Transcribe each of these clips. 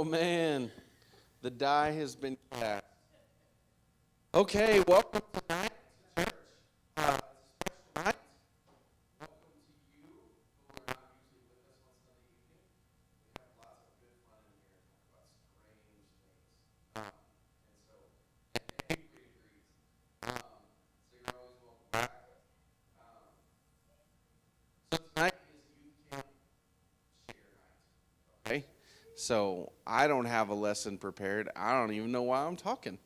Oh, man. The die has been cast. Okay, welcome tonight to church. It's a special night. Welcome to you who are not usually with us on Sunday evening. We have lots of good fun in here and talk about strange things. And so, hey, great degrees. So you're always welcome back. So tonight is youth camp share night. Okay? So I don't have a lesson prepared. I don't even know why I'm talking.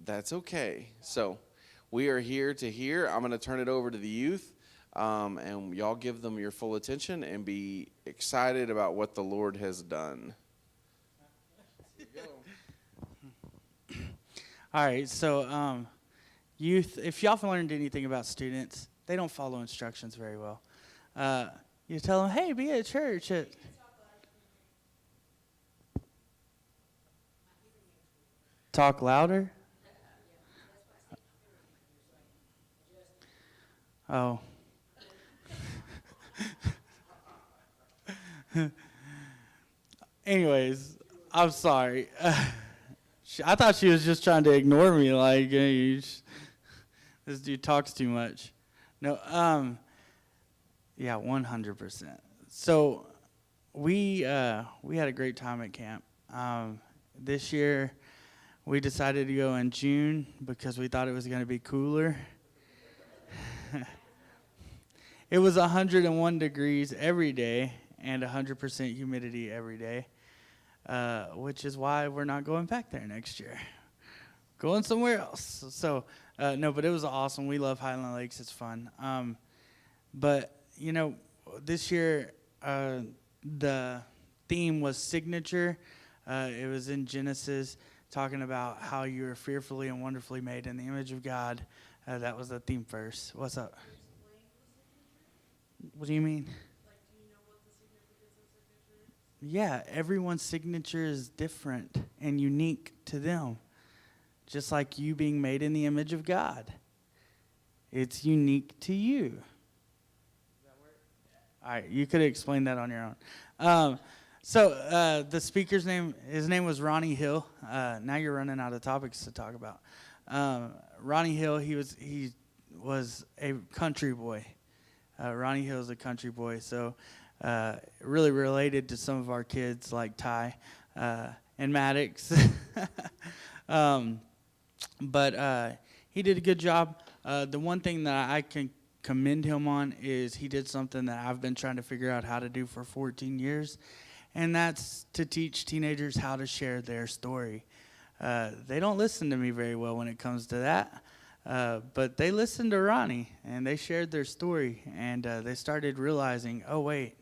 That's okay. So we are here to hear. I'm going to turn it over to the youth, and y'all give them your full attention and be excited about what the Lord has done. Here you go. All right, so youth, if y'all have learned anything about students, they don't follow instructions very well. You tell them, hey, be at church. Talk louder? Oh. Anyways, I'm sorry. I thought she was just trying to ignore me, like, hey, this dude talks too much. No, yeah, 100%. So we had a great time at camp. This year, we decided to go in June because we thought it was going to be cooler. It was 101 degrees every day and 100% humidity every day, which is why we're not going back there next year. Going somewhere else. So, no, but it was awesome. We love Highland Lakes. It's fun. But, you know, this year the theme was signature. It was in Genesis, talking about how you are fearfully and wonderfully made in the image of God. That was the theme verse. What's up? What do you mean? Like, do you know what the significance of signature is? Yeah, everyone's signature is different and unique to them. Just like you being made in the image of God. It's unique to you. Does that work? All right, you could explain that on your own. So the speaker's his name was Ronnie Hill. Now you're running out of topics to talk about. Ronnie Hill, he was a country boy. Ronnie Hill is a country boy, so really related to some of our kids like Ty and Maddox. But he did a good job. The one thing that I can commend him on is he did something that I've been trying to figure out how to do for 14 years, and that's to teach teenagers how to share their story. They don't listen to me very well when it comes to that. But they listened to Ronnie, and they shared their story, and they started realizing, oh, wait,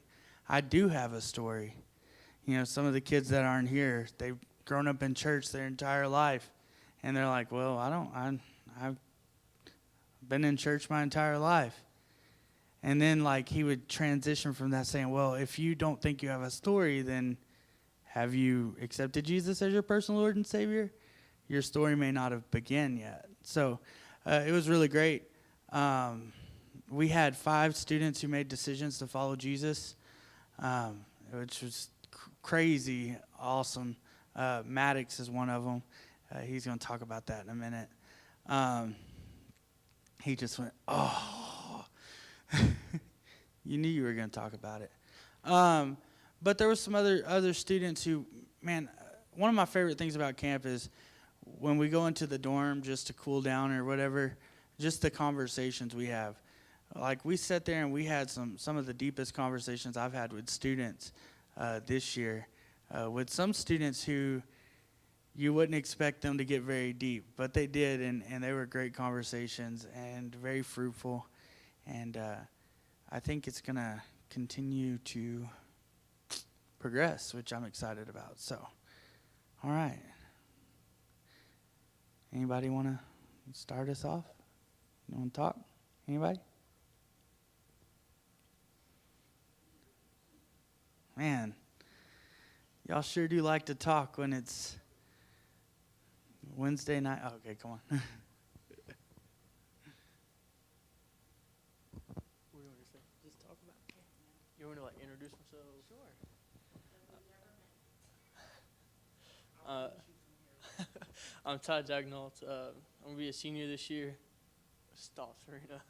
I do have a story. You know, some of the kids that aren't here, they've grown up in church their entire life, and they're like, well, I've been in church my entire life. And then, like, he would transition from that saying, well, if you don't think you have a story, then have you accepted Jesus as your personal Lord and Savior? Your story may not have begun yet. So it was really great. We had 5 students who made decisions to follow Jesus, which was crazy, awesome. Maddox is one of them. He's going to talk about that in a minute. He just went, oh. You knew you were going to talk about it. But there were some other students who, man, one of my favorite things about camp is when we go into the dorm just to cool down or whatever, just the conversations we have. Like, we sat there and we had some of the deepest conversations I've had with students this year, with some students who you wouldn't expect them to get very deep, but they did, and they were great conversations and very fruitful. And I think it's going to continue to progress, which I'm excited about. So, all right. Anybody want to start us off? You want to talk? Anybody? Man, y'all sure do like to talk when it's Wednesday night. Oh, okay, come on. What do you want to say? Just talk about it. You want me to like introduce myself? Sure. Uh, I'm Todd Jagnault. I'm gonna be a senior this year. Stop, Serena.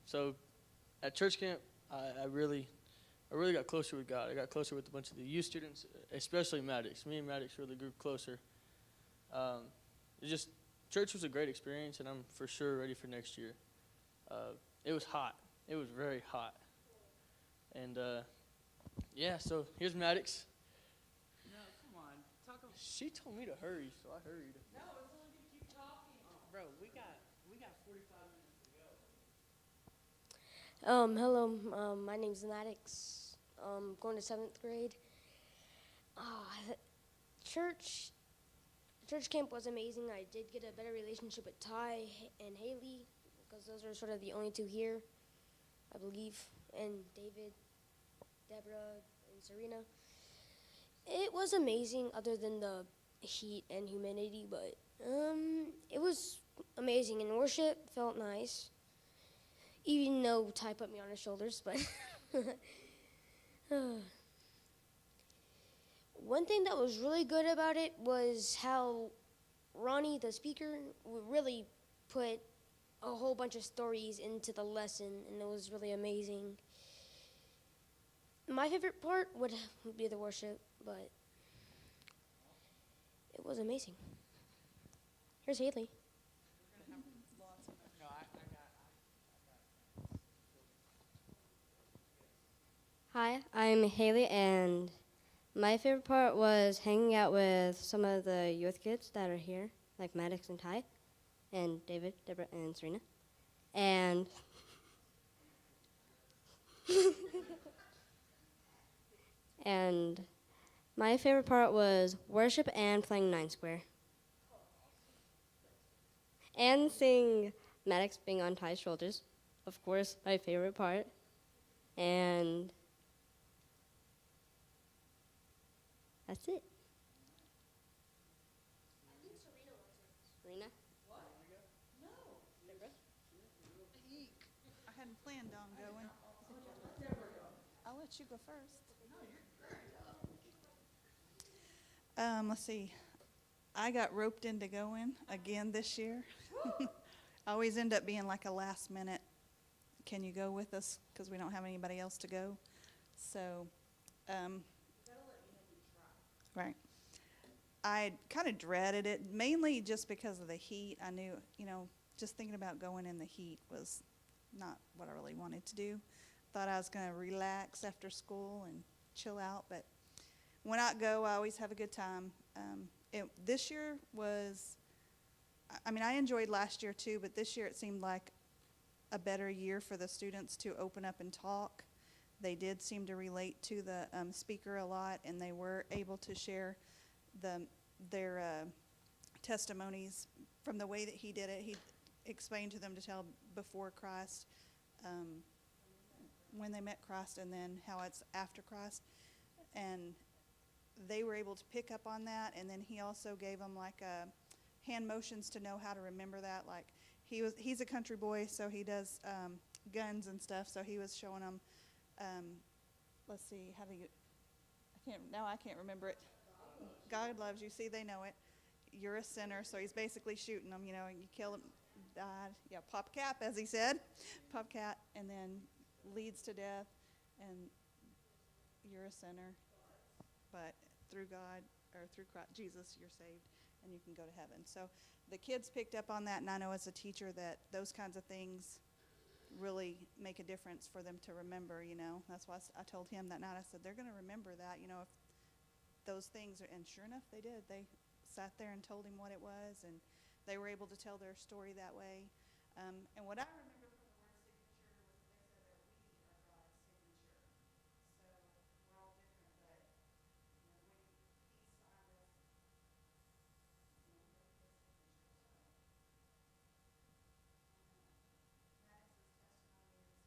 So at church camp, I really got closer with God. I got closer with a bunch of the youth students, especially Maddox. Me and Maddox really grew closer. It just church was a great experience, and I'm for sure ready for next year. It was hot. It was very hot, and yeah. So here's Maddox. No, come on. Talk about. She told me to hurry, so I hurried. No, it's only gonna keep talking. Bro, we got 45 minutes to go. Hello. My name's Maddox. Going to 7th grade. Uh, church camp was amazing. I did get a better relationship with Ty and Haley because those are sort of the only two here, I believe, and David, Deborah, and Serena. It was amazing, other than the heat and humidity, but it was amazing. And worship felt nice, even though Ty put me on his shoulders. But one thing that was really good about it was how Ronnie, the speaker, really put a whole bunch of stories into the lesson, and it was really amazing. My favorite part would be the worship, but it was amazing. Here's Haley. Hi, I'm Haley, and my favorite part was hanging out with some of the youth kids that are here, like Maddox and Ty, and David, Deborah, and Serena. And and my favorite part was worship and playing Nine Square. And seeing Maddox being on Ty's shoulders, of course, my favorite part. And that's it. I think Serena was it. Serena? What? No. Deborah? Eek. I hadn't planned on going. I'll let you go first. Let's see. I got roped into going again this year. I always end up being like a last minute, can you go with us? Because we don't have anybody else to go. So, right. I kind of dreaded it, mainly just because of the heat. I knew, just thinking about going in the heat was not what I really wanted to do. Thought I was going to relax after school and chill out, but when I go, I always have a good time. This year was, I enjoyed last year too, but this year it seemed like a better year for the students to open up and talk. They did seem to relate to the speaker a lot, and they were able to share their testimonies from the way that he did it. He explained to them to tell before Christ, when they met Christ, and then how it's after Christ. And they were able to pick up on that, and then he also gave them like hand motions to know how to remember that. Like he's a country boy, so he does guns and stuff. So he was showing them. Let's see, how do you? I can't remember it. God loves you. See, they know it. You're a sinner, so he's basically shooting them. You kill him, died. Yeah, pop cap, as he said, pop cat, and then leads to death, and you're a sinner. But through God, or through Christ, Jesus, you're saved, and you can go to heaven. So the kids picked up on that, and I know as a teacher that those kinds of things really make a difference for them to remember, That's why I told him that night, I said, they're going to remember that, if those things are, and sure enough, they did. They sat there and told him what it was, and they were able to tell their story that way. And what I remember from the word signature was that they said that we are God's signature. So we're all different, but the way he signed us, we're his signature. So Maddox's testimony is pretty powerful. Not too much of it. But I enjoyed it. I'll put the next picture on.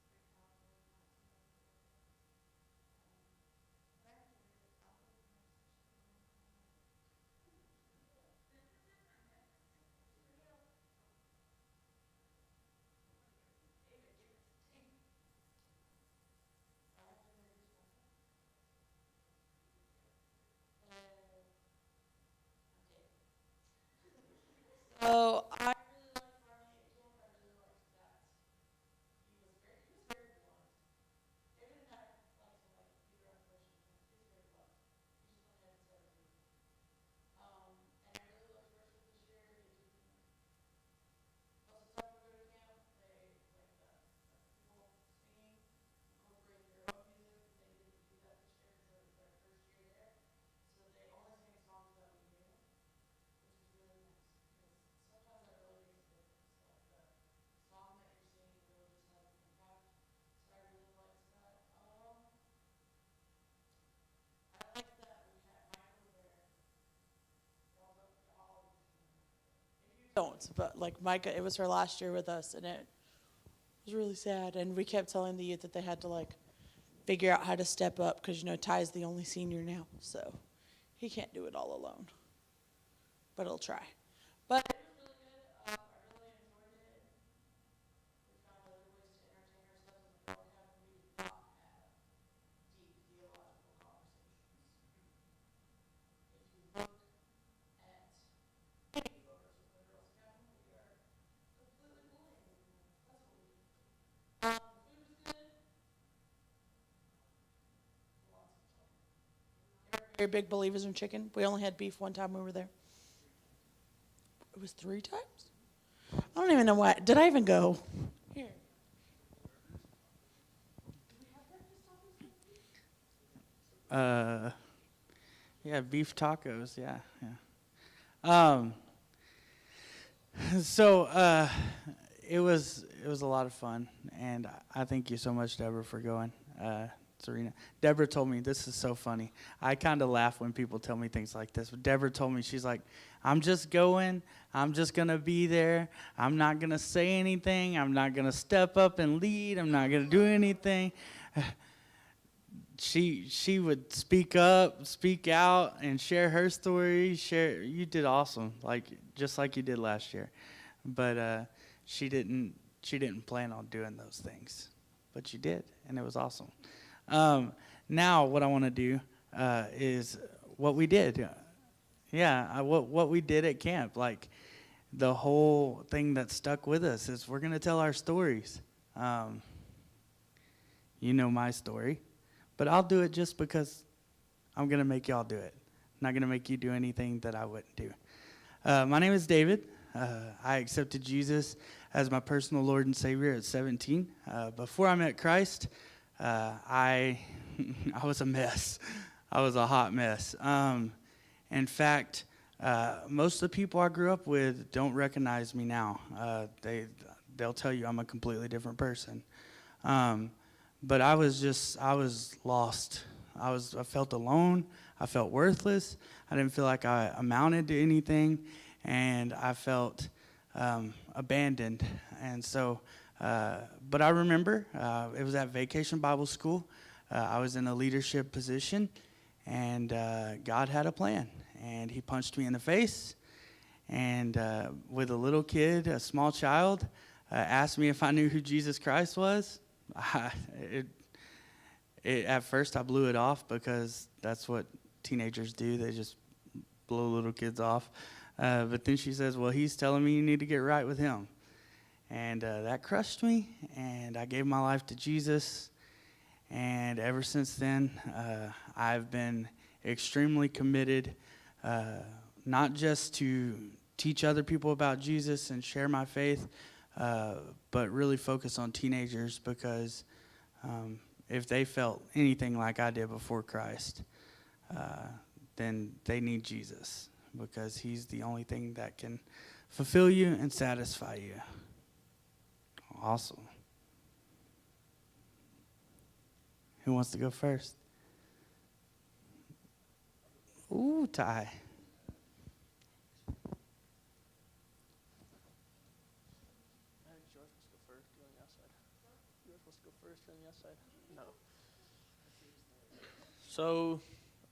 don't, but like Micah, it was her last year with us, and it was really sad. And we kept telling the youth that they had to like figure out how to step up because Ty's the only senior now, so he can't do it all alone. But he'll try. But it was really good. I really enjoyed it. We found other ways to entertain ourselves in the dog cabin. We did not have deep theological conversations. If you look at any photos of the girls' cabin, we are completely bullying them. That's what we do. The food was good. Lots of chicken. They're very big believers in chicken. We only had beef one time we were there. It was 3 times? I don't even know why. Did I even go? Here. Yeah, beef tacos. Yeah. So it was a lot of fun, and I thank you so much, Deborah, for going. Serena. Deborah told me, this is so funny. I kind of laugh when people tell me things like this. But Deborah told me, she's like, I'm just going. I'm just going to be there. I'm not going to say anything. I'm not going to step up and lead. I'm not going to do anything. She would speak up, speak out, and share her story. You did awesome, just like you did last year. But she didn't plan on doing those things. But you did, and it was awesome. Now what I want to do is what we did. What we did at camp. Like the whole thing that stuck with us is we're going to tell our stories. You know my story, but I'll do it just because I'm going to make y'all do it. I'm not going to make you do anything that I wouldn't do. My name is David. I accepted Jesus as my personal Lord and Savior at 17. Before I met Christ, I was a mess. I was a hot mess. In fact, most of the people I grew up with don't recognize me now. They'll tell you I'm a completely different person. But I was lost. I felt alone. I felt worthless. I didn't feel like I amounted to anything, and I felt abandoned. And so, but I remember it was at Vacation Bible School. I was in a leadership position, and God had a plan. And he punched me in the face, and with a little kid, a small child, asked me if I knew who Jesus Christ was. At first, I blew it off because that's what teenagers do. They just blow little kids off. But then she says, well, he's telling me you need to get right with him. And that crushed me, and I gave my life to Jesus. And ever since then, I've been extremely committed, not just to teach other people about Jesus and share my faith, but really focus on teenagers because if they felt anything like I did before Christ, then they need Jesus because he's the only thing that can fulfill you and satisfy you. Awesome. Who wants to go first? Ooh, Ty. So,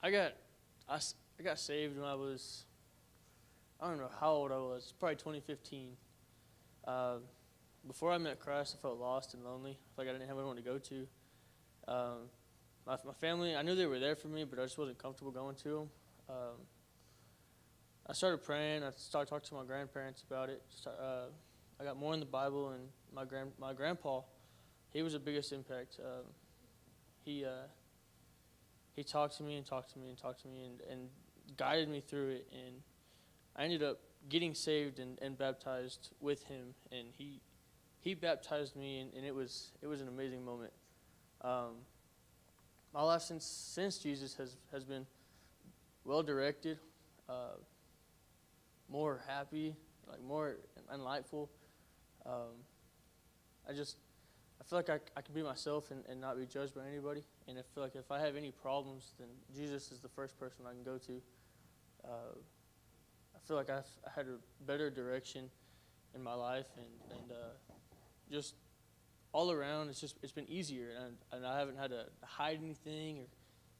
I got saved when I don't know how old I was, probably 2015. Before I met Christ, I felt lost and lonely, like I didn't have anyone to go to. My family, I knew they were there for me, but I just wasn't comfortable going to them. I started praying. I started talking to my grandparents about it. I got more in the Bible, and my grandpa, he was the biggest impact. He talked to me and talked to me and talked to me and guided me through it. And I ended up getting saved and baptized with him. And he baptized me, and it was an amazing moment. My life since Jesus has been well directed, more happy, like more enlightful. I feel like I can be myself and not be judged by anybody. And I feel like if I have any problems, then Jesus is the first person I can go to. I feel like I had a better direction in my life, and just all around, it's been easier, and I haven't had to hide anything or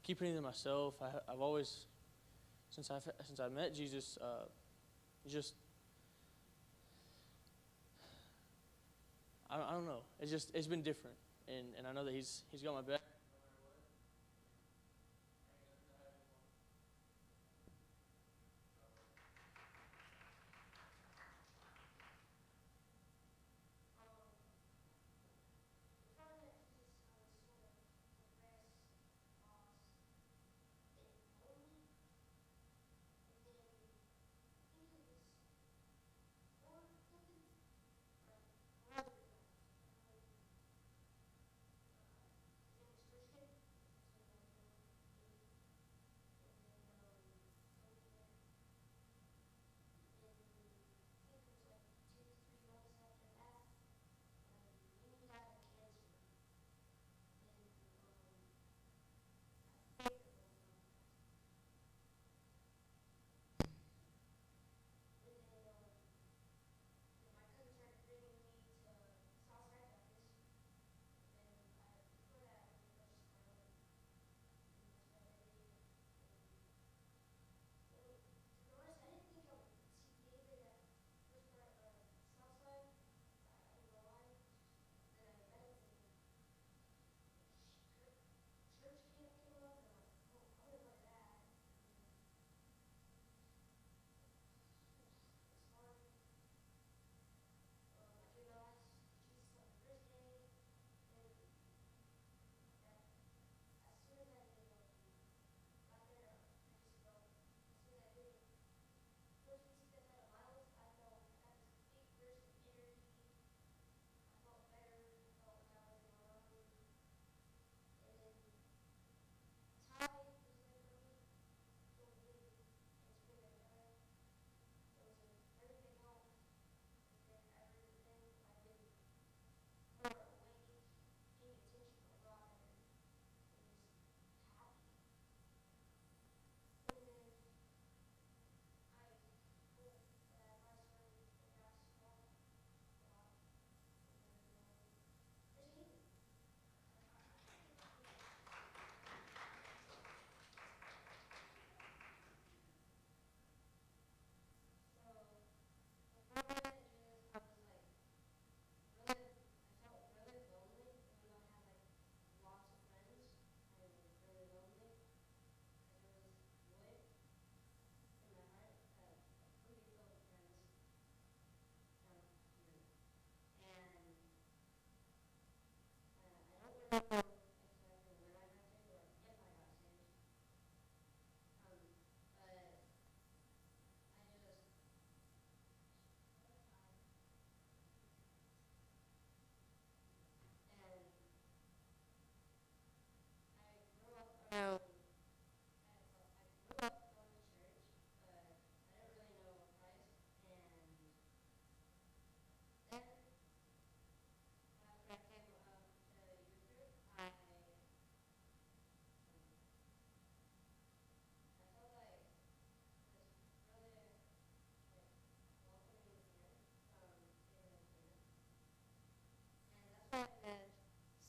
keep anything to myself. I've always, since I met Jesus, just I don't know. It's been different, and I know that he's got my back.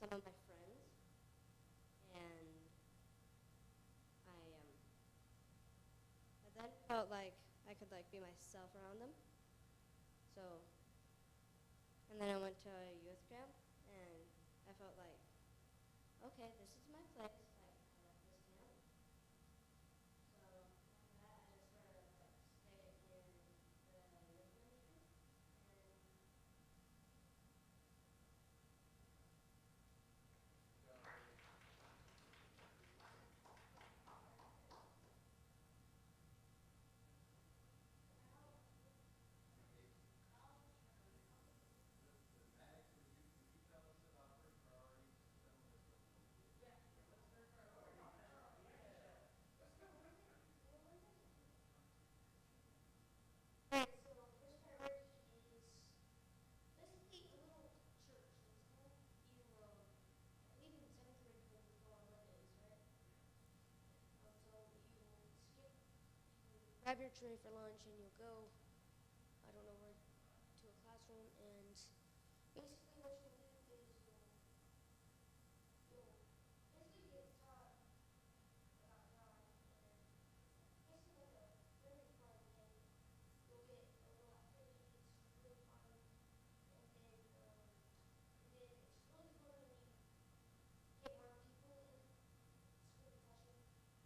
Some of my friends, and I then felt like I could like be myself around them. So, and then I went to a youth camp, and I felt like, okay, this is my place. Like I like this camp. So after that, I just sort of like stayed in the youth ministry, and grab your tray for lunch and you'll go, I don't know where, to a classroom, and basically what you'll do is you'll basically get taught about God, and basically like a very fun day. You'll get a little activity, it's really fun, and then it's really fun when you get around people, and it's really touching, and it's probably my favorite part of it.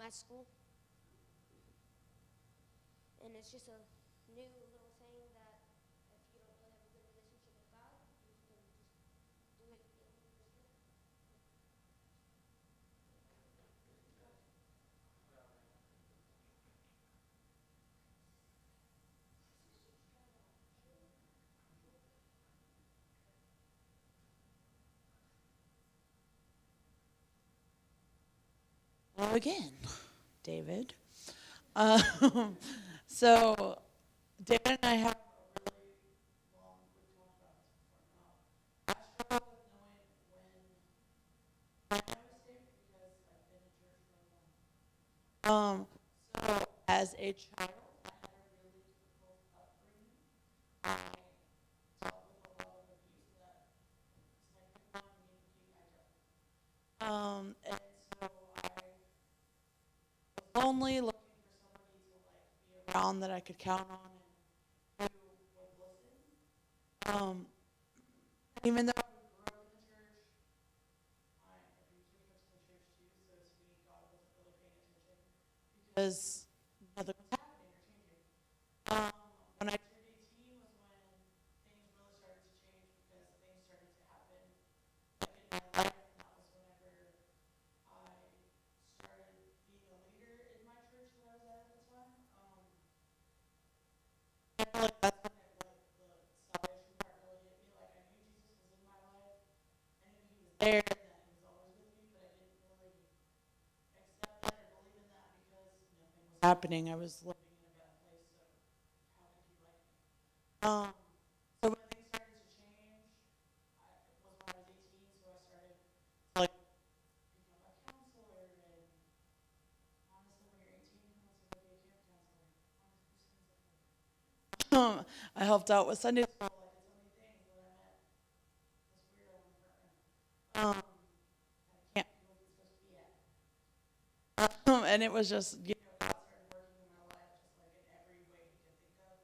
At school, and it's just a new little thing that if you don't really have a good relationship with God, you can just do it, you know, just do it. Hello again, David. Um, so, David and I have a really long, we've talked about this before now. I struggle with knowing when I was saved because I've been in church for a long. So as a child, I had a really difficult upbringing. I dealt with a lot of abuse that was like, come on, you need to keep my job. And so I was lonely, looking for somebody to like be around that I could count on and who would listen. Um, Even though I grew up in the church, my abusers went to the church too, so to me, God wasn't really paying attention because nothing was happening or changing. When I turned 18 was when things really started to change because things started to happen like in my life, and that was whenever I started being a leader in my church that I was at the time. I feel like that's when like the salvation part really hit me. Like I knew Jesus was in my life, I knew he was there and that he was always with me, but I didn't really accept that or believe in that because nothing was happening. I was living in a bad place, so how could he like me? So when things started to change, it was when I was 18, so I started to like become a counselor, and honestly, when you're 18, who wants to go be a camp counselor? Honestly, who signs up for it? I helped out with Sunday school. I did so many things, but I met this weirdo in the front room. At a camp he wasn't supposed to be at. And it was just, you know, God started working in my life just like in every way he could think of,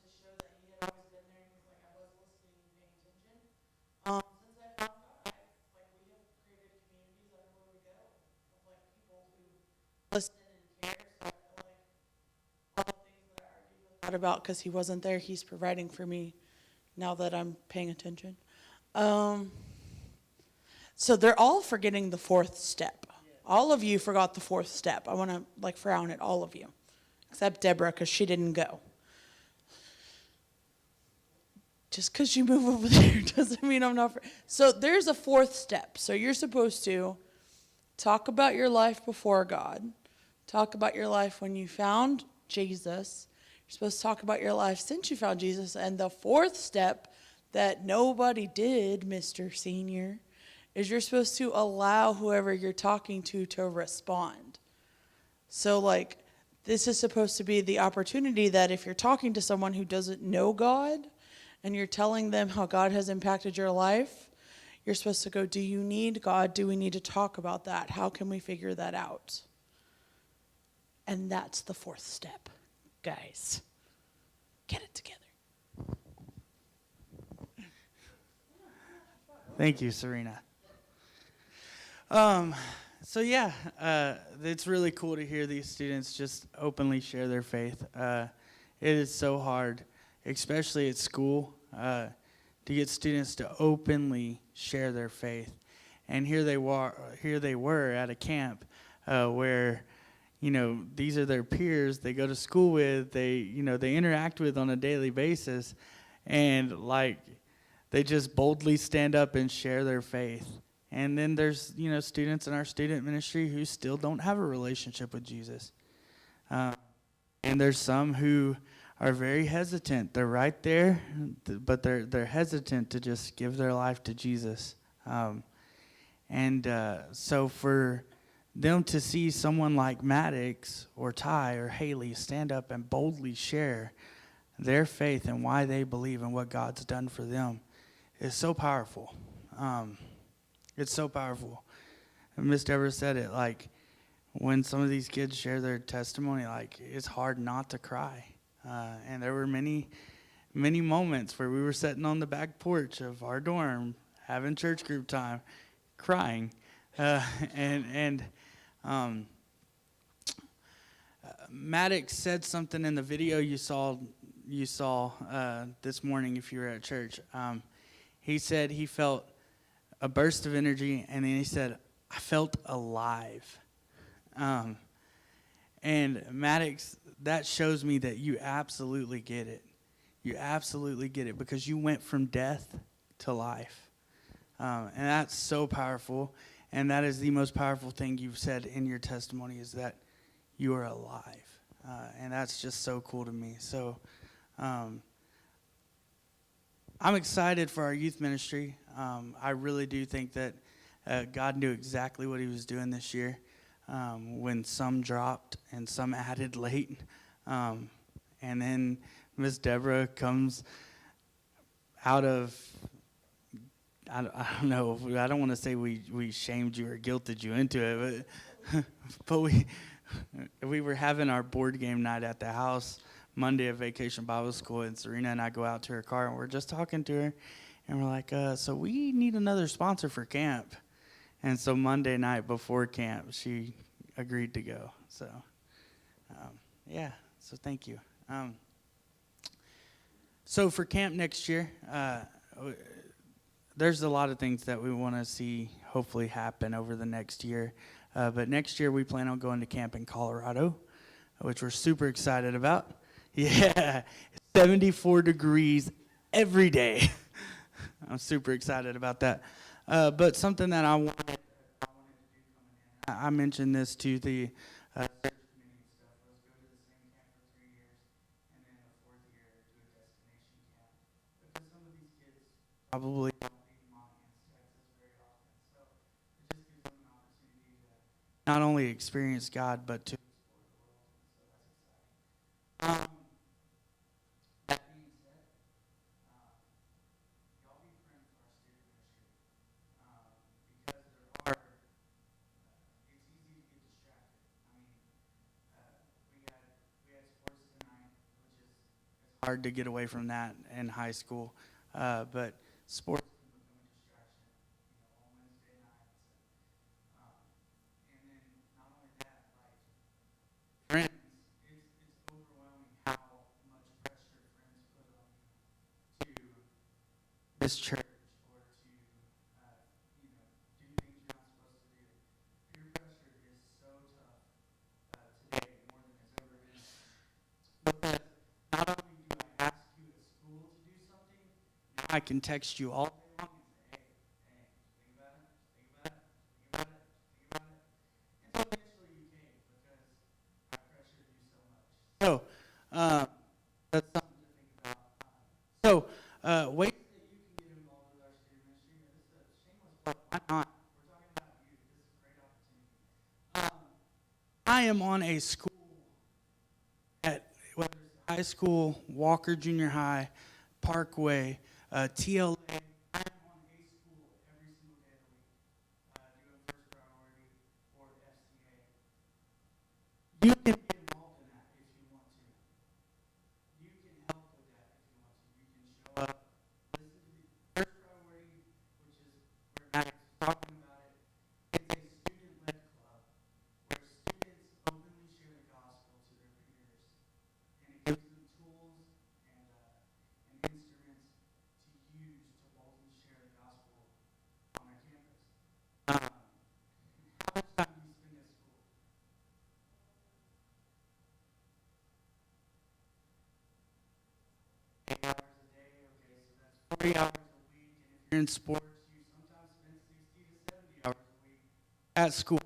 to show that he had always been there because like I was listening and paying attention. Since I found God, like we have created communities everywhere we go of like people who listen and care. So I feel like all the things that I argued with God about because he wasn't there, he's providing for me now that I'm paying attention. So they're all forgetting the fourth step. All of you forgot the fourth step. I want to like frown at all of you, except Deborah because she didn't go. Just because you move over there doesn't mean I'm not. So there's a fourth step. So you're supposed to talk about your life before God. Talk about your life when you found Jesus. You're supposed to talk about your life since you found Jesus. And the fourth step that nobody did, Mr. Senior, is you're supposed to allow whoever you're talking to respond. So like this is supposed to be the opportunity that if you're talking to someone who doesn't know God and you're telling them how God has impacted your life, you're supposed to go, do you need God? Do we need to talk about that? How can we figure that out? And that's the fourth step, guys. Get it together. Thank you, Serena. So yeah, it's really cool to hear these students just openly share their faith. It is so hard, especially at school, to get students to openly share their faith. And here they were at a camp where, you know, these are their peers they go to school with, they interact with on a daily basis, and like they just boldly stand up and share their faith. And then there's, you know, students in our student ministry who still don't have a relationship with Jesus. And there's some who are very hesitant. They're right there, but they're hesitant to just give their life to Jesus. And so for them to see someone like Maddox or Ty or Haley stand up and boldly share their faith and why they believe in what God's done for them is so powerful. It's so powerful. And Miss Deborah said it, like, when some of these kids share their testimony, like, it's hard not to cry. And there were many moments where we were sitting on the back porch of our dorm, having church group time, crying. Maddox said something in the video you saw this morning if you were at church. He said he felt a burst of energy, and then he said, I felt alive. And Maddox, that shows me that you absolutely get it. You absolutely get it, because you went from death to life. And that's so powerful. And that is the most powerful thing you've said in your testimony, is that you are alive. And that's just so cool to me. So I'm excited for our youth ministry. I really do think that God knew exactly what he was doing this year, when some dropped and some added late. And then Miss Deborah comes out of, I don't know, I don't want to say we shamed you or guilted you into it, but we were having our board game night at the house Monday at Vacation Bible School, and Serena and I go out to her car, and we're just talking to her, and we're like, so we need another sponsor for camp. And so Monday night before camp, she agreed to go. So, yeah, so thank you. So for camp next year, there's a lot of things that we want to see hopefully happen over the next year. But next year we plan on going to camp in Colorado, which we're super excited about. Yeah, 74 degrees every day. I'm super excited about that. But something that I wanted to do coming in, I mentioned this to the search committee and stuff, was go to the same camp for 3 years, and then the 4th year do a destination camp. Because some of these kids probably don't leave Montana, Texas very often. So it just gives them an opportunity to not only experience God, but to explore the world. So that's exciting. That being said, y'all be praying for our student ministry, because it's easy to get distracted. I mean, we had sports tonight, which is it's hard to get away from that in high school, but sports can become a distraction, on Wednesday nights, and then not only that, like friends, it's overwhelming how much pressure friends put on you to this church, or to do things you're not supposed to do. Peer pressure is so tough today, more than it's ever been. Because not only do I ask you at school to do something, now I can text you all day long and say, hey, think about it, think about it, think about it, think about it. And so eventually you cave, because I pressured you so much. So that's something to think about. Ways that you can get involved with our student ministry. This is a shameless plug. Why not? We're talking about you. This is a great opportunity. I am on a school whether it's high school, Walker Junior High, Parkway, TLA. I am on a school every single day of the week, doing first priority or FCA. You can get involved in that if you want to. You can help with that if you want to. You can show up, listen to the first priority, which is where Matt is talking about it. It's a student-led club where students openly share the gospel to their peers, and it gives them tools and instruments to use to boldly share the gospel on our campus. How much time do you spend at school? 8 hours a day. Okay, so that's 40 hours a week. And if you're in sports, you sometimes spend 60 to 70 hours a week at school.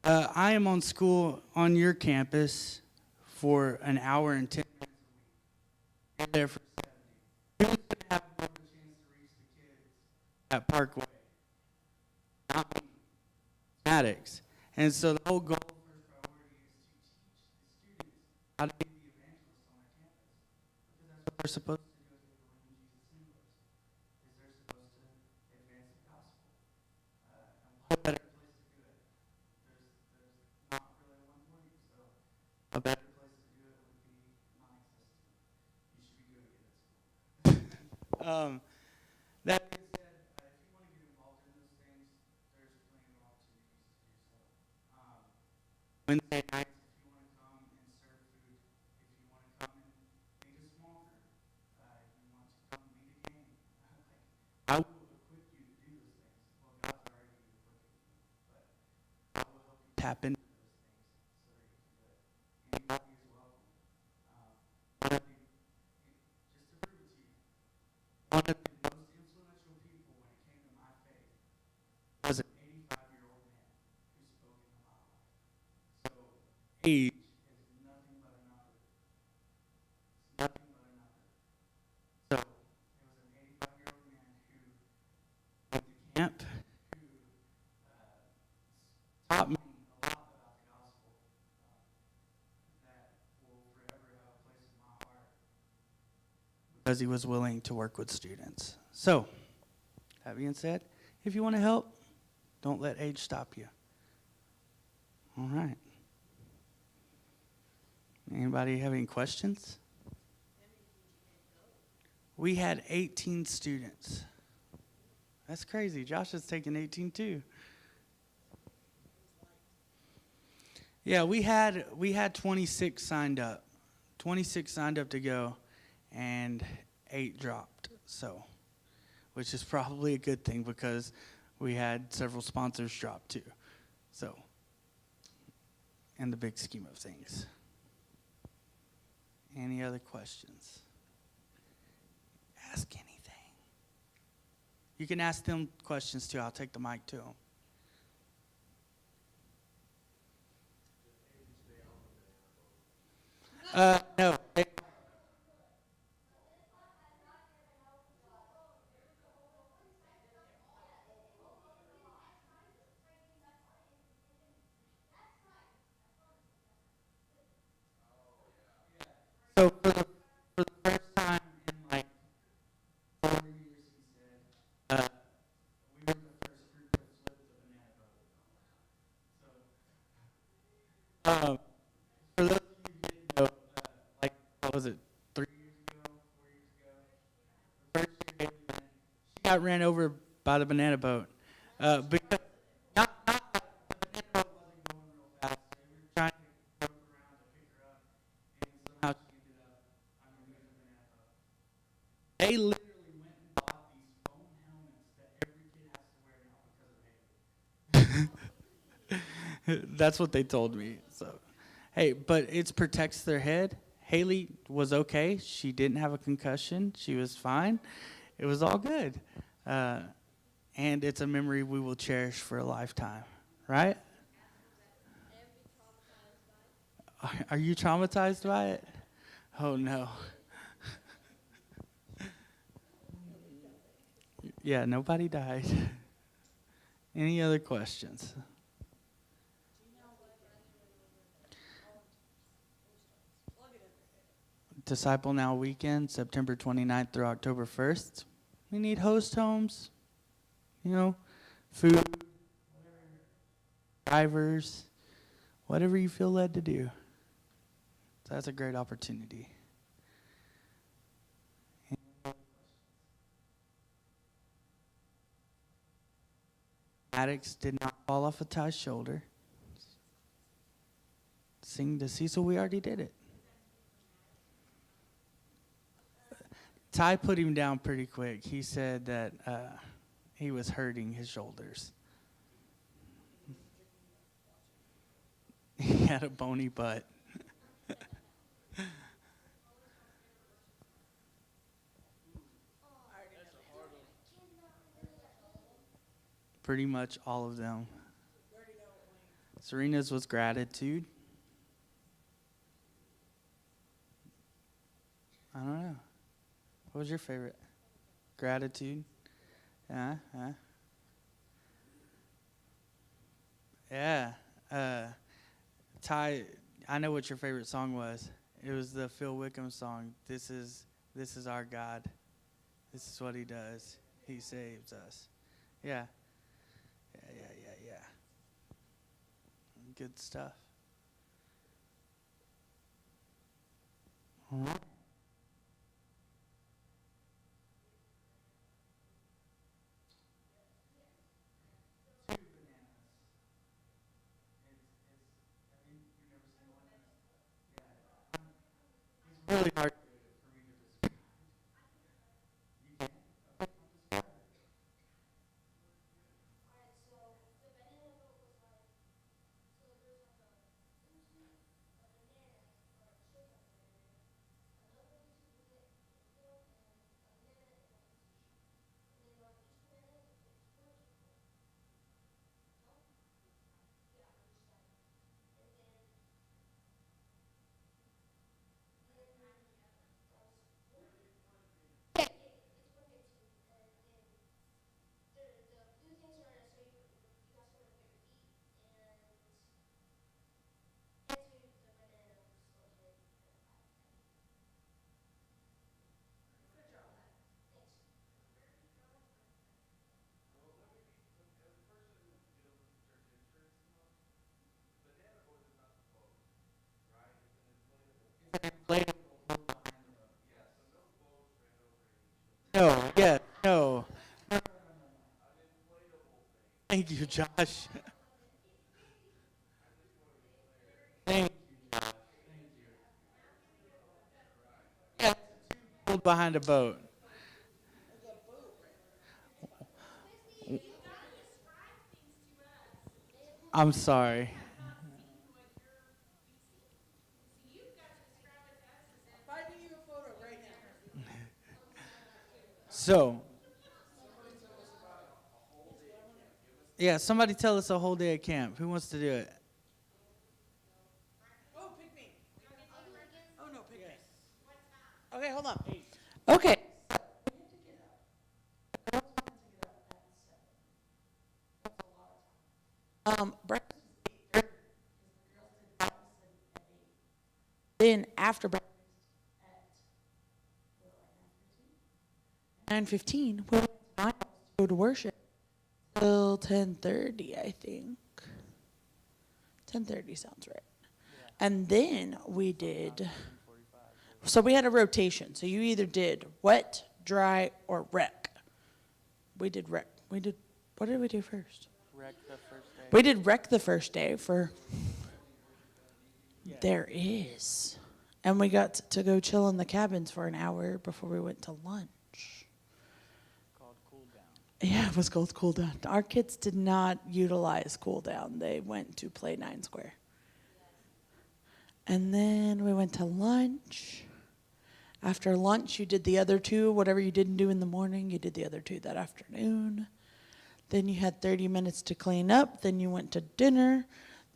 I am on school on your campus for an hour and 10 minutes a week. You're there for 70. Who's going to have more of a chance to reach the kids at Parkway? not me, Maddox. And so the whole goal, first priority, is to teach the students how to be the evangelists on our campus. Because that's what they're supposed to do if they believe in Jesus English, is they're supposed to advance the gospel. And what better place to do it? There's not really one for you, so a better place to do it would be non-existent. You should be doing it at school. That being said, if you want to get involved in those things, there's plenty of opportunities to do so. Wednesday nights, if you want to come and serve food, if you want to come and lead a small group, you want to come lead a game, I will equip you to do those things. Well, God's already equipping you, but I will help you tap into those things so that you can do it. Anybody is welcome. One of the, just to prove it to you, one of the most influential people when it came to my faith was an 85-year-old man who spoke into my life. So age is nothing but a number. It's nothing but a number. So it was an 85-year-old man who went to camp, who taught me a lot about the gospel that will forever have a place in my heart because he was willing to work with students. So, that being said, if you want to help, don't let age stop you. All right. Anybody have any questions? We had 18 students. That's crazy. Josh has taken 18 too. Yeah, we had 26 signed up. 26 signed up to go, and 8 dropped. So, which is probably a good thing because we had several sponsors drop too. So, in the big scheme of things. Any other questions? Ask anything. You can ask them questions too. I'll take the mic to them. No. So for the first time in like 4 years, he said, we were the first group to flip the banana boat. So, for those of you who didn't know, like, what was it, 3 years ago, 4 years ago? The first year Haley went, she got ran over by the banana boat. Because not the banana boat wasn't going real fast. They were trying to rope around to pick her up, and somehow she ended up underneath the banana boat. They literally went and bought these foam helmets that every kid has to wear now because of Haley. That's what they told me. So, hey, but it protects their head. Haley was okay. She didn't have a concussion. She was fine. It was all good. And it's a memory we will cherish for a lifetime, right? Are you traumatized by it? Oh, no. Yeah, nobody died. Any other questions? Disciple Now weekend, September 29th through October 1st. We need host homes, food, drivers, whatever you feel led to do. So that's a great opportunity. Maddox did not fall off of Ty's shoulder. Sing to Cecil, we already did it. Ty put him down pretty quick. He said that he was hurting his shoulders. He had a bony butt. Pretty much all of them. Serena's was gratitude. I don't know. What was your favorite? Gratitude? Yeah. Ty, I know what your favorite song was. It was the Phil Wickham song. This is our God. This is what he does. He saves us. Yeah. Yeah. Good stuff. Really hard. No, yeah, no. Thank you, Josh. Thank you. Pulled behind a boat. I'm sorry. So, yeah, somebody tell us a whole day at camp. Who wants to do it? Oh, pick me. Oh, no, pick me. Okay, hold on. Okay. Breakfast was 8:30 because the girls did Bible study at 8. Then after breakfast at 9:15, we went to my house to go to worship till 10:30, I think. 10:30 sounds right. And then we did. So we had a rotation. So you either did wet, dry, or rec. We did rec. What did we do first? Wreck the first day. We did rec the first day for. There is. And we got to go chill in the cabins for an hour before we went to lunch. Called cool down. Yeah, it was called cool down. Our kids did not utilize cool down. They went to play 9 Square. And then we went to lunch. After lunch, you did the other 2. Whatever you didn't do in the morning, you did the other 2 that afternoon. Then you had 30 minutes to clean up. Then you went to dinner.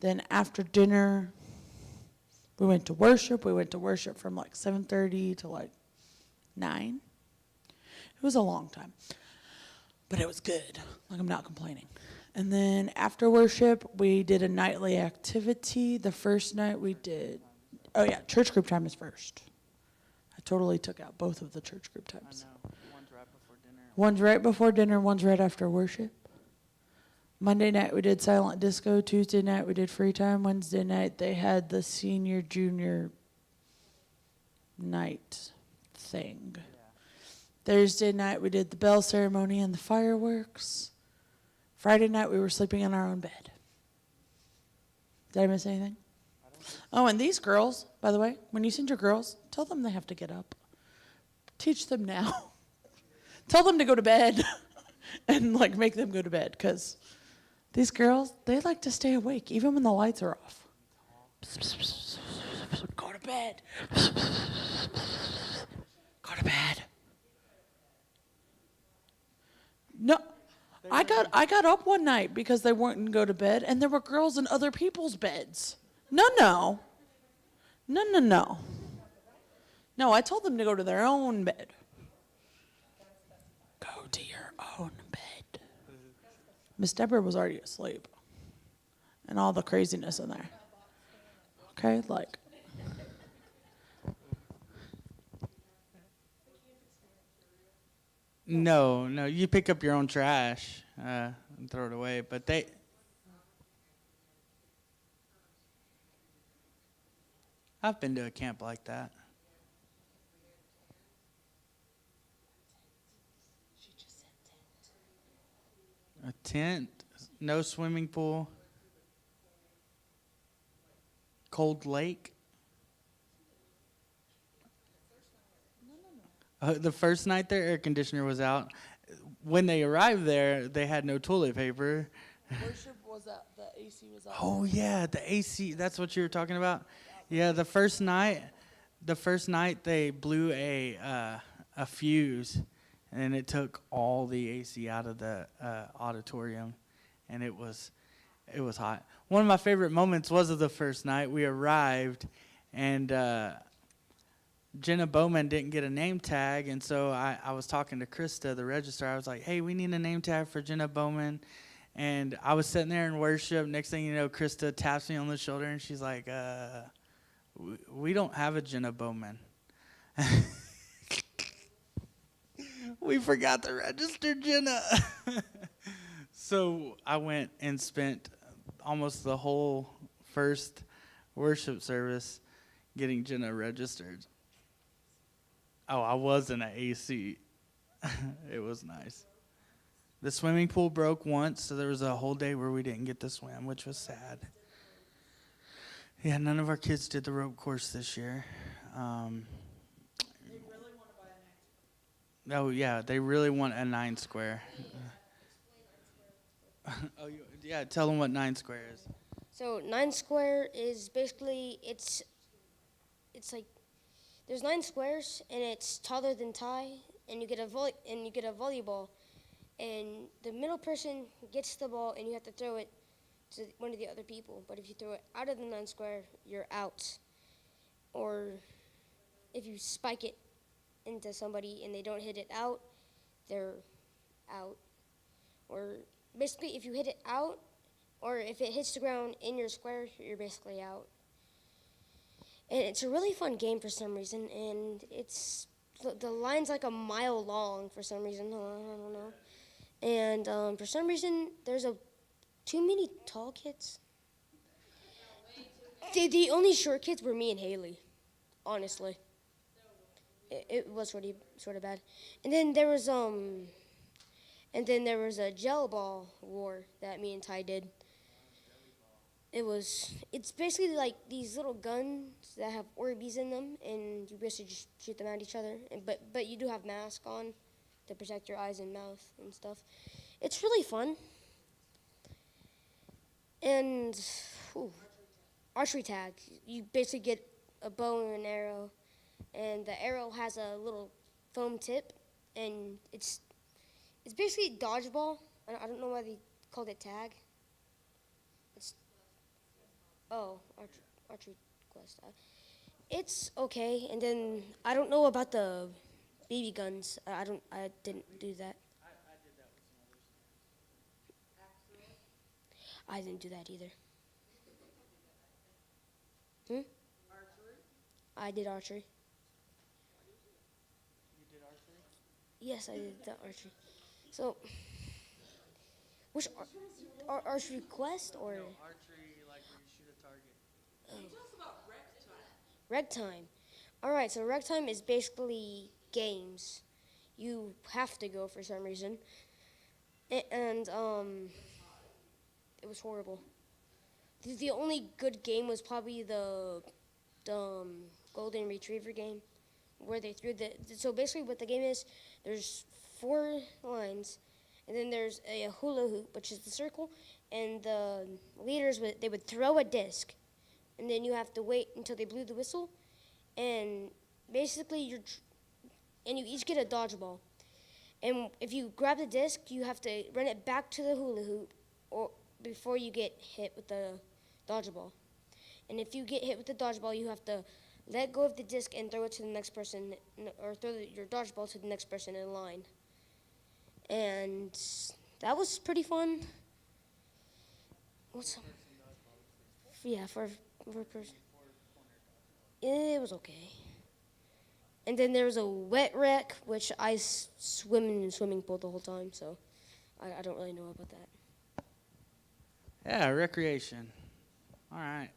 Then after dinner, we went to worship. We went to worship from like 7:30 to like 9. It was a long time, but it was good. Like, I'm not complaining. And then after worship, we did a nightly activity. The first night we did, church group time is first. I totally took out both of the church group times. I know. One's right before dinner. One's right before dinner, one's right after worship. Monday night we did silent disco. Tuesday night we did free time. Wednesday night they had the senior junior night thing. Yeah. Thursday night we did the bell ceremony and the fireworks. Friday night we were sleeping in our own bed. Did I miss anything? Oh, and these girls, by the way, when you send your girls, tell them they have to get up. Teach them now. Tell them to go to bed and like make them go to bed, because these girls, they like to stay awake even when the lights are off. Go to bed. Go to bed. No, I got up one night because they wouldn't go to bed, and there were girls in other people's beds. No. No, I told them to go to their own bed. Go to your own bed. Miss Deborah was already asleep. and all the craziness in there. Okay, like. No, you pick up your own trash and throw it away. But I've been to a camp like that. A tent, no swimming pool, cold lake. The first night their air conditioner was out. When they arrived there, they had no toilet paper. Worship was that the AC was out. Oh yeah, the AC. That's what you were talking about. Yeah, the first night they blew a fuse, and it took all the AC out of the auditorium, and it was hot. One of my favorite moments was of the first night. We arrived, and Jenna Bowman didn't get a name tag, and so I was talking to Krista, the registrar. I was like, hey, we need a name tag for Jenna Bowman. And I was sitting there in worship. Next thing you know, Krista taps me on the shoulder, and she's like, we don't have a Jenna Bowman. We forgot to register Jenna. So I went and spent almost the whole first worship service getting Jenna registered. Oh, I was in an AC. It was nice. The swimming pool broke once, so there was a whole day where we didn't get to swim, which was sad. Yeah, none of our kids did the rope course this year. Oh, yeah, they really want a 9 square. Oh, yeah, tell them what 9 square is. So 9 square is basically it's like there's 9 squares and it's taller than tie, and you get a volleyball, and the middle person gets the ball and you have to throw it to one of the other people. But if you throw it out of the 9 square, you're out. Or if you spike it into somebody and they don't hit it out, they're out. Or basically, if you hit it out, or if it hits the ground in your square, you're basically out. And it's a really fun game for some reason, and the line's like a mile long for some reason. I don't know. And for some reason, there's too many tall kids. The only short kids were me and Haley, honestly. It was sort of bad. And then there was a gel ball war that me and Ty did. It's basically like these little guns that have Orbeez in them, and you basically just shoot them at each other. But you do have mask on to protect your eyes and mouth and stuff. It's really fun. And archery tag. You basically get a bow and an arrow, and the arrow has a little foam tip, and it's basically dodgeball. I don't know why they called it tag. Archery quest. It's okay, and then I don't know about the BB guns. I didn't do that. I didn't do that either. Archery? I did archery. You did archery? Yes, I did the archery. So, which archery quest or? No, archery like where you shoot a target. Can you tell us about rec time? Rec time. All right, so rec time is basically games. You have to go for some reason, and it was horrible. The only good game was probably the golden retriever game, where they threw so basically what the game is, there's 4 lines, and then there's a hula hoop, which is the circle, and the leaders they would throw a disc, and then you have to wait until they blew the whistle, and basically you each get a dodgeball, and if you grab the disc, you have to run it back to the hula hoop, or before you get hit with the dodgeball. And if you get hit with the dodgeball, you have to let go of the disc and throw it to the next person, or throw your dodgeball to the next person in line. And that was pretty fun. What's up? Yeah, for person. It was okay. And then there was a wet wreck, which I swim in the swimming pool the whole time, so I don't really know about that. Yeah, recreation. All right.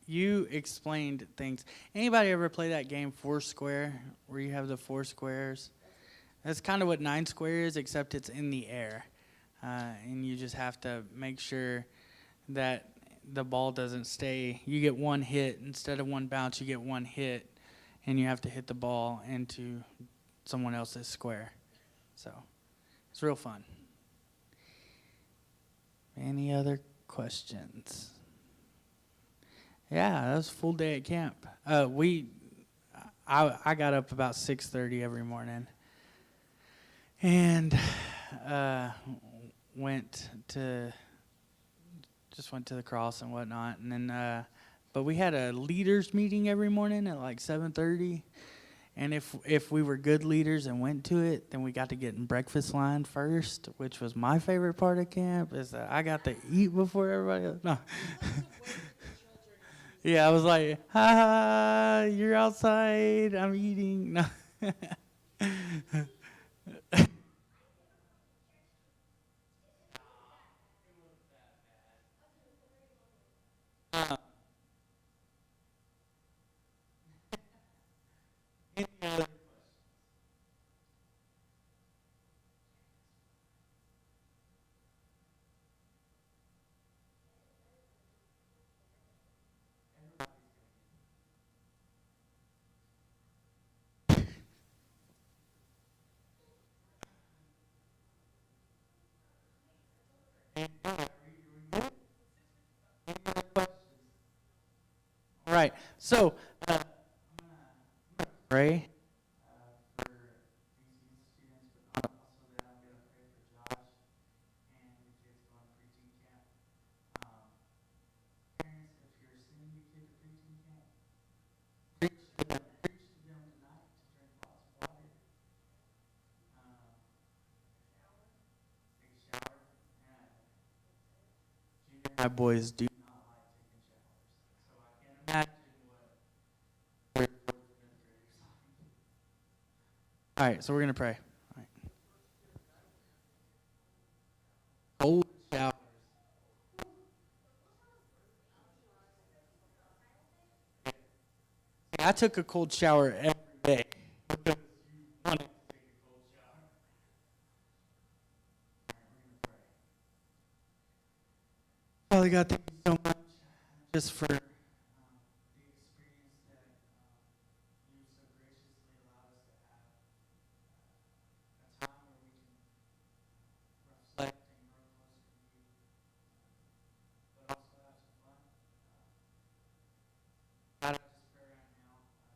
You explained things. Anybody ever play that game Foursquare, where you have the four squares? That's kind of what Nine Square is, except it's in the air. And you just have to make sure that the ball doesn't stay. You get one hit. Instead of one bounce, you get one hit. And you have to hit the ball into someone else's square. So it's real fun. Any other questions? Yeah, that was a full day at camp. I got up about 6:30 every morning, and went to the cross and whatnot, and then but we had a leaders meeting every morning at like 7:30, and if we were good leaders and went to it, then we got to get in breakfast line first, which was my favorite part of camp, is that I got to eat before everybody else. No. Yeah, I was like, ha, you're outside, I'm eating. No. Any other All right, so I'm gonna pray for these youth students, but also then I'm gonna pray for Josh and the kids going preteen camp. Um, Parents, if you're sending your kid to preteen camp, preach to them tonight to drink lots of water. Take a shower. Yeah. Junior high boys do not like taking showers, so I can't imagine what third, fourth, fifth graders like. All right, so we're gonna pray. All right. Cold showers. I took a cold shower every day because you wanted to take a cold shower. All right, we're gonna pray. Father God, thank you so much just for the experience that you so graciously allowed us to have. A time where we can reflect and grow closer to you, but also have some fun. God, I just pray right now for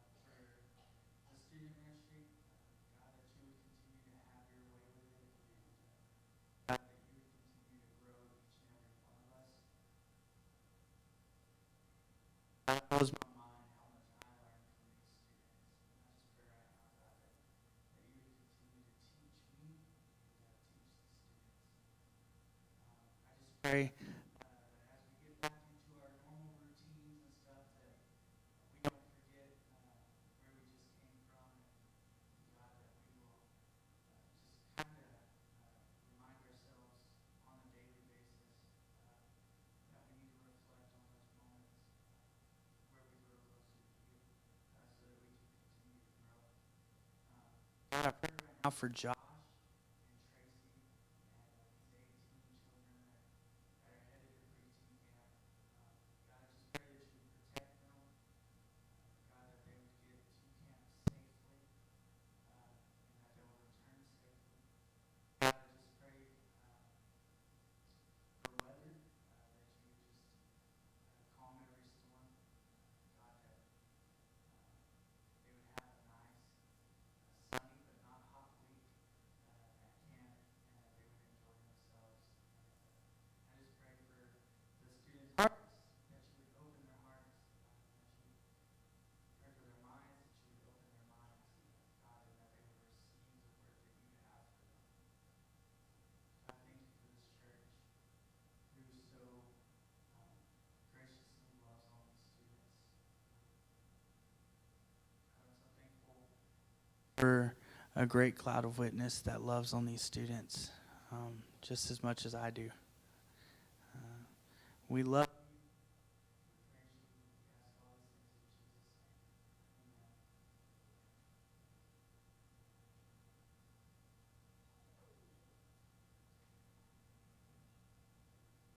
the student ministry. God, that you would continue to have your way with it, and God, that you would continue to grow each and every one of us. God, it blows my mind how much I learn from these students. And I just pray right now, God, that you would continue to teach me and teach the students. I just pray that as we get back into our normal routines and stuff, that we don't forget where we just came from, and God, that we will just kind of remind ourselves on a daily basis that we need to reflect on those moments where we grow closer to you, so that we can continue to grow. God, I pray right now for Josh and Tracy and these 18 children that are headed to preteen camp. God, I just pray that you would protect them. God, that they would get to camp safely, and that they will return safely. God, I just pray for weather, that you would just calm every storm. God, that they would have a nice, sunny but not hot week. we're a great cloud of witness that loves on these students just as much as I do. We love